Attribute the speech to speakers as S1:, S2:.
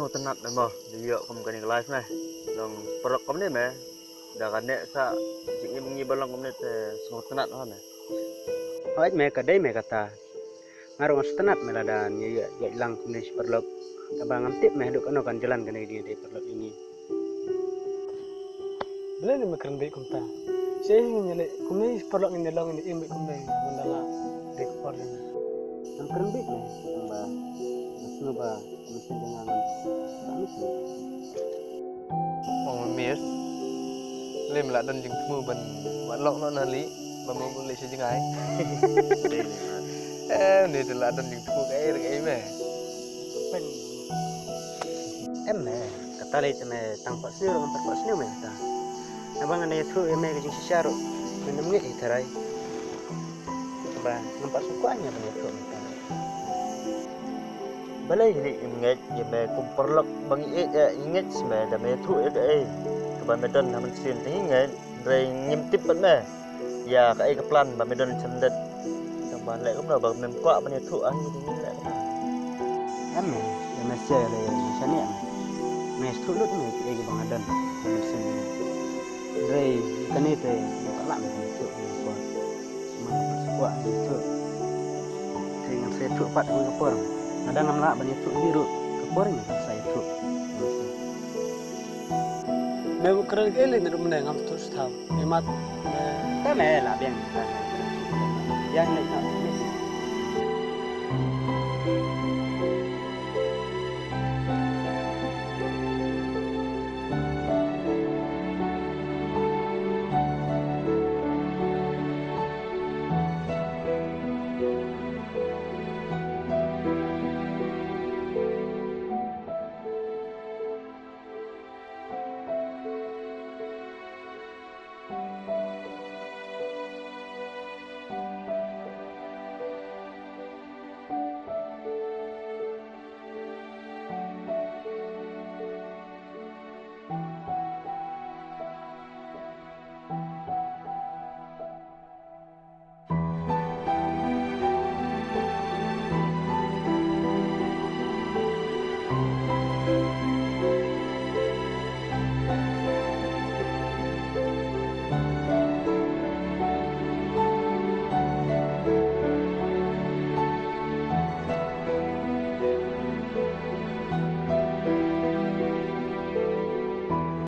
S1: semua tenat memang dia kamu kan kelas meh. Long perok kamu ni meh. Dah kan nek sa cikni mengi balong kamu ni semua tenat lah meh.
S2: Awak me kadai me kata. Ngarung setenat me ladan ya ilang kumne perlok. Tabang antip me duk kan jalan kan dia di perlok ini.
S3: Bela ni makan baik kumta. Saya ingin nyale kumne perlok ni long ni imbe kumne mandala dek por ni.
S2: Ang kerembik me tambah masno ba mesti dengan kami sih.
S4: Mong miss. Lem la dan jeng temu ban walok no nali ba mo boleh si jengai. Ni tu la dan jeng temu kai me.
S2: Pen em me kata le me tang pak sini orang pak sini me kata. Abang ane tu me ke jing sisaro. Menem ngi tarai. Ba nampak sukuannya banyak tu me.
S1: Balai ni ingat je meh kumperlok bang ingat semeh dah meh tu Keban medan haman sin ingat dari nyimtip pat meh. Ya kai ke plan ba medan cendet. Tang ban lek kumna ba mem kwa ban tu ang ni lek.
S2: Em me ya masih le sani em. Mes tu lut me ke bang adan. Mesin. Dari kan itu tak lama tu ko. Mana sukuan tu. Dengan saya tu pat dengan por. Ada ngam la banyak tu biru ke pornya saya tu.
S3: Me kerja ele ni rumah ngam tu tahu. Imat
S2: Tak me lah biang. Yang ni tak.